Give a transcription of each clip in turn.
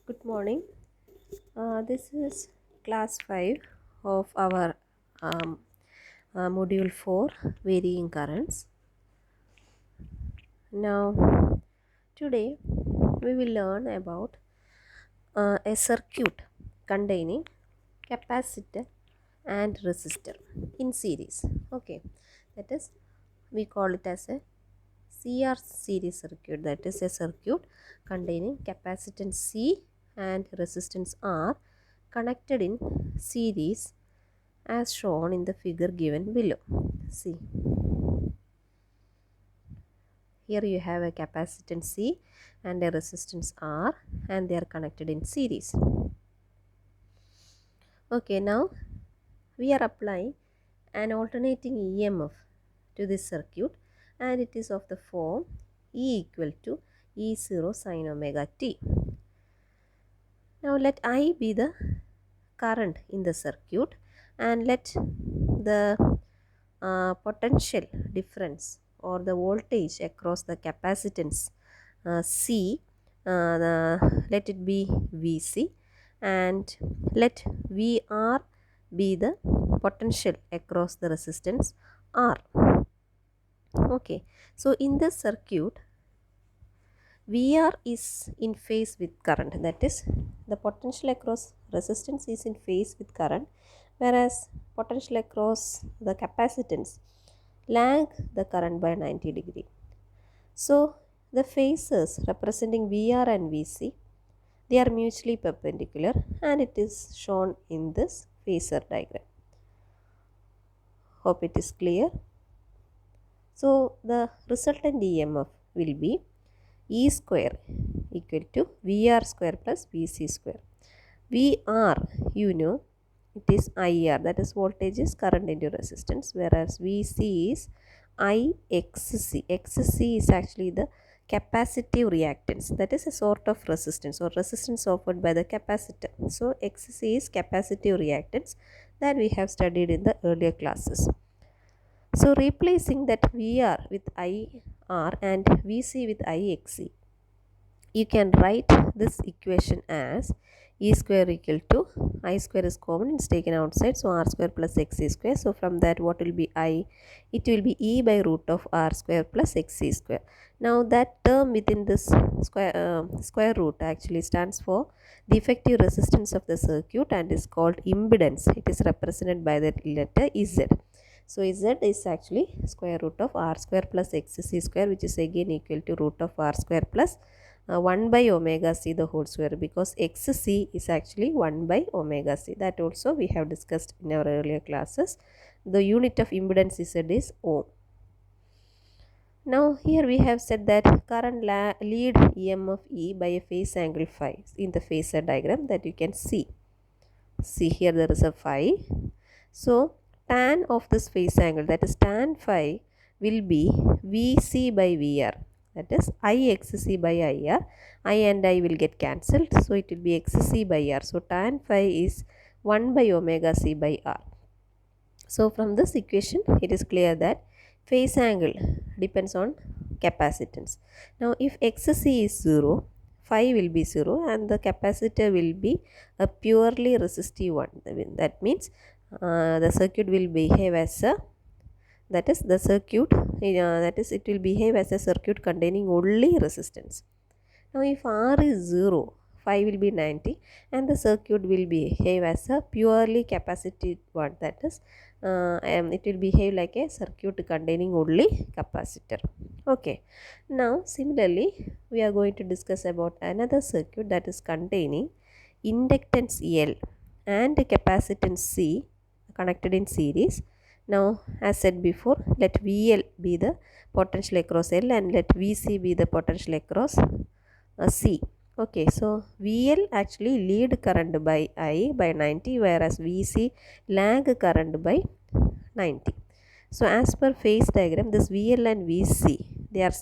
Good morning. This is class 5 of our um, module 4 varying currents. Now, today we will learn about a circuit containing capacitor and resistor in series. Okay, that is, we call it as a CR series circuit, that is a circuit containing capacitance C and resistance R connected in series as shown in the figure given below. See, here you have a capacitance C and a resistance R and they are connected in series. Okay, now we are applying an alternating EMF to this circuit and it is of the form E equal to E0 sin omega t. Now let I be the current in the circuit and let the potential difference or the voltage across the capacitance C, let it be Vc, and let Vr be the potential across the resistance R. Okay, so in this circuit Vr is in phase with current, that is the potential across resistance is in phase with current, whereas potential across the capacitance lag the current by 90 degree. So the phases representing Vr and Vc, they are mutually perpendicular and it is shown in this phasor diagram. Hope it is clear. So the resultant EMF will be E square equal to VR square plus Vc square. VR, you know, it is IR, that is voltage is current into resistance, whereas Vc is IXC. XC is actually the capacitive reactance, that is a sort of resistance or resistance offered by the capacitor. So XC is capacitive reactance that we have studied in the earlier classes. So replacing that VR with IR and Vc with IXC, you can write this equation as E square equal to I square is common, it's taken outside, so R square plus XC square. So from that, what will be I? It will be E by root of R square plus XC square. Now that term within this square root actually stands for the effective resistance of the circuit and is called impedance. It is represented by the letter Z. So Z is actually square root of R square plus XC square, which is again equal to root of R square plus 1 by omega c the whole square, because xc is actually 1 by omega c. That also we have discussed in our earlier classes. The unit of impedance is ohm. Now here we have said that current lead EMF E by a phase angle phi in the phasor diagram that you can see. See here there is a phi. So tan of this phase angle, that is tan phi, will be Vc by Vr, that is IXC by IR. I and I will get cancelled, so it will be XC by R. So tan phi is 1 by omega c by R. So from this equation it is clear that phase angle depends on capacitance. Now if XC is 0, phi will be 0 and the capacitor will be a purely resistive one. That means the circuit will behave as a, that is the circuit, that is it will behave as a circuit containing only resistance. Now if R is 0, phi will be 90 and the circuit will behave as a purely capacitive one, that is it will behave like a circuit containing only capacitor. Okay, now similarly we are going to discuss about another circuit that is containing inductance L and capacitance C connected in series. Now as said before, let VL be the potential across L and let VC be the potential across C. Okay, so VL actually lead current by I by 90, whereas VC lag current by 90. So as per phase diagram, this VL and VC, they are,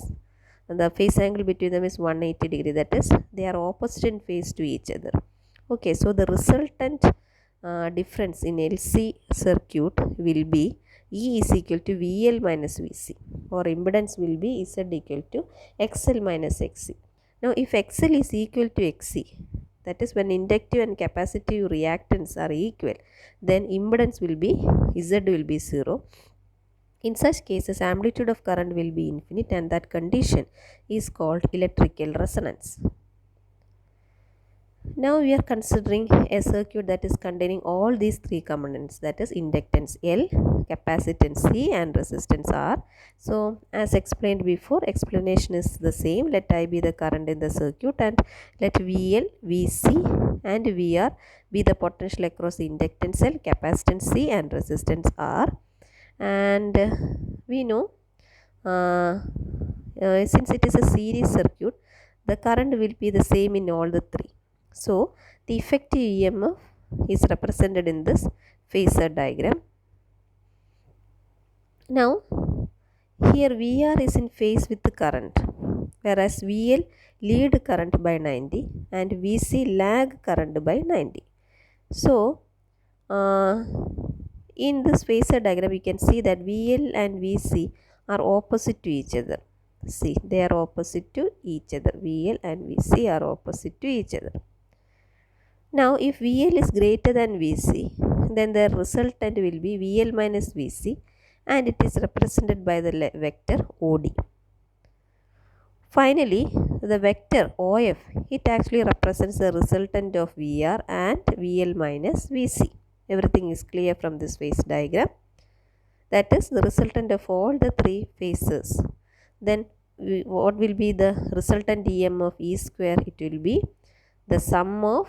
the phase angle between them is 180 degree, that is they are opposite in phase to each other. Okay, so the resultant difference in LC circuit will be E is equal to VL minus VC, or impedance will be Z equal to XL minus XC. Now if XL is equal to XC, that is when inductive and capacitive reactance are equal, then impedance will be Z will be 0. In such cases, amplitude of current will be infinite, and that condition is called electrical resonance. Now we are considering a circuit that is containing all these three components, that is inductance L, capacitance C and resistance R. So as explained before, explanation is the same. Let I be the current in the circuit and let VL, VC and VR be the potential across the inductance L, capacitance C and resistance R. And we know since it is a series circuit, the current will be the same in all the three. So the effective EMF is represented in this phasor diagram. Now here VR is in phase with the current, whereas VL lead current by 90 and VC lag current by 90. So in this phasor diagram you can see that VL and VC are opposite to each other. See, they are opposite to each other. VL and VC are opposite to each other. Now if VL is greater than VC, then the resultant will be VL minus VC and it is represented by the vector OD. Finally, the vector OF, it actually represents the resultant of VR and VL minus VC. Everything is clear from this phase diagram. That is the resultant of all the three phases. Then what will be the resultant EM of E square? It will be the sum of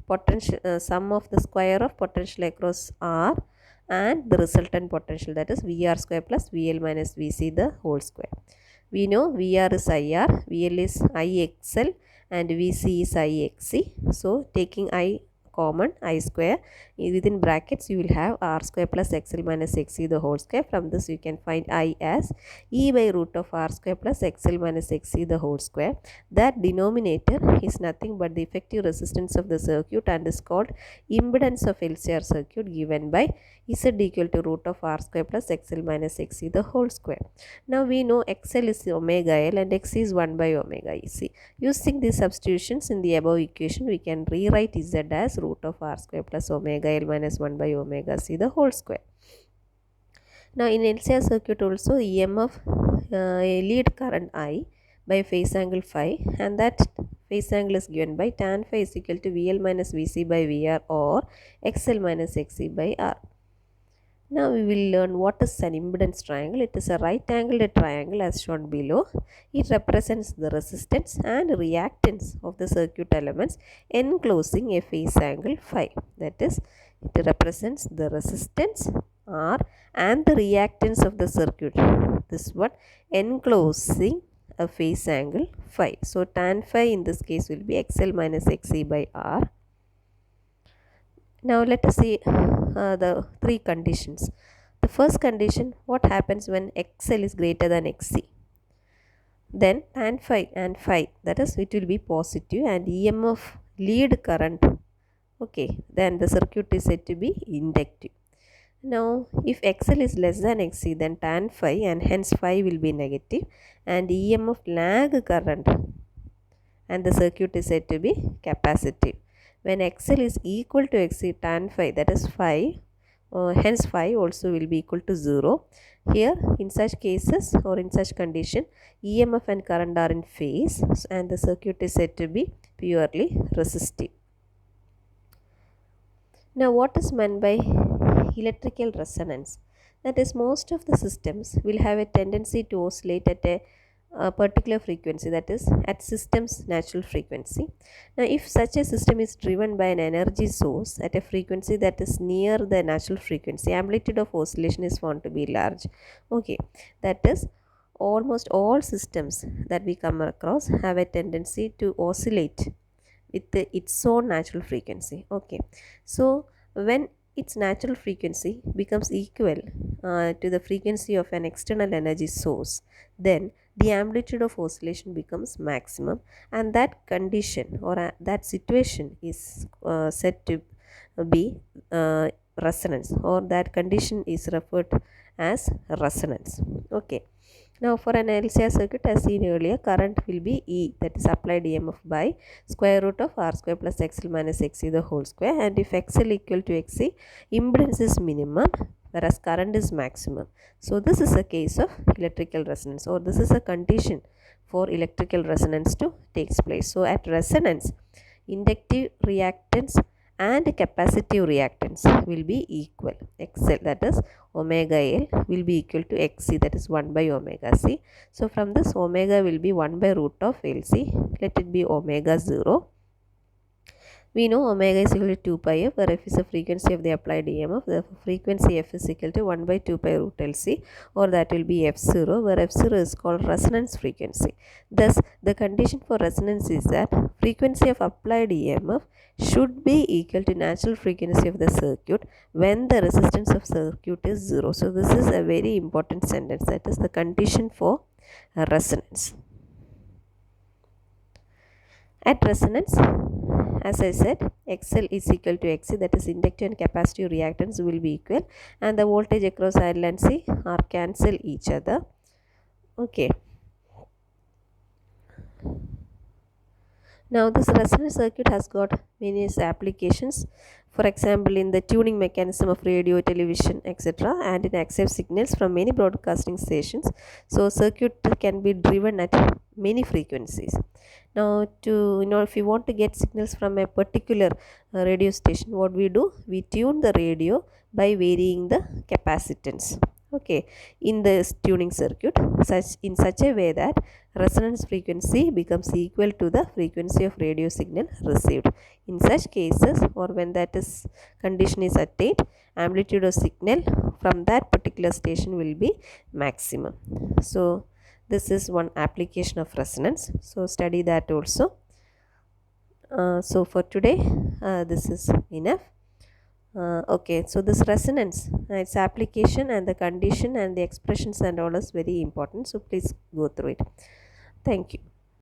the square of potential across R and the resultant potential, that is VR square plus VL minus VC the whole square. We know VR is IR, VL is IXL and VC is IXC. So taking I common, I square, within brackets you will have R square plus XL minus XC the whole square. From this you can find I as E by root of R square plus XL minus XC the whole square. That denominator is nothing but the effective resistance of the circuit and is called impedance of LCR circuit, given by Z equal to root of R square plus XL minus XC the whole square. Now we know XL is omega L and XC is 1 by omega EC. Using these substitutions in the above equation, we can rewrite Z as root of R square plus omega L minus 1 by omega C the whole square. Now in LCR circuit also, EMF lead current I by phase angle phi, and that phase angle is given by tan phi is equal to VL minus VC by VR or XL minus XC by R. Now we will learn what is an impedance triangle. It is a right angled triangle as shown below. It represents the resistance and reactance of the circuit elements enclosing a phase angle phi. That is, it represents the resistance R and the reactance of the circuit. This one enclosing a phase angle phi. So tan phi in this case will be XL minus XC by R. Now let us see the three conditions. The first condition, what happens when XL is greater than XC? Then tan phi and phi, that is, it will be positive and EMF lead current, okay, then the circuit is said to be inductive. Now if XL is less than XC, then tan phi and hence phi will be negative and EMF lag current and the circuit is said to be capacitive. When XL is equal to XC, tan phi, that is phi, hence phi also will be equal to 0. Here in such cases or in such condition, EMF and current are in phase and the circuit is said to be purely resistive. Now what is meant by electrical resonance? That is, most of the systems will have a tendency to oscillate at a particular frequency, that is at system's natural frequency. Now if such a system is driven by an energy source at a frequency that is near the natural frequency, amplitude of oscillation is found to be large. Okay, that is, almost all systems that we come across have a tendency to oscillate with its own natural frequency. Okay, so when its natural frequency becomes equal to the frequency of an external energy source, then the amplitude of oscillation becomes maximum, and that condition or that situation is said to be resonance, or that condition is referred as resonance. Okay, Now for an LCR circuit, as seen earlier, current will be E, that is applied EMF, by square root of R square plus XL minus XC the whole square. And if XL equal to XC, impedance is minimum whereas current is maximum. So this is a case of electrical resonance, or this is a condition for electrical resonance to takes place. So at resonance, inductive reactance and capacitive reactance will be equal. XL, that is omega L, will be equal to XC, that is 1 by omega C. So from this, omega will be 1 by root of LC. Let it be omega 0. We know omega is equal to 2 pi f, where f is the frequency of the applied EMF. The frequency f is equal to 1 by 2 pi root LC, or that will be f0, where f0 is called resonance frequency. Thus, the condition for resonance is that frequency of applied EMF should be equal to natural frequency of the circuit when the resistance of circuit is 0. So, this is a very important sentence, that is the condition for resonance. At resonance, as I said, XL is equal to XC, that is inductive and capacitive reactance will be equal, and the voltage across L and C are cancel each other. Okay. Now this resonance circuit has got many applications. For example, in the tuning mechanism of radio, television, etc., and in accept signals from many broadcasting stations. So circuit can be driven at many frequencies. Now if you want to get signals from a particular radio station, what we do? We tune the radio by varying the capacitance. Okay, in this tuning circuit, in such a way that resonance frequency becomes equal to the frequency of radio signal received. In such cases, or when that is condition is attained, amplitude of signal from that particular station will be maximum. So this is one application of resonance. So study that also. So for today, this is enough. Okay, so this resonance, its application and the condition and the expressions and all is very important. So please go through it. Thank you.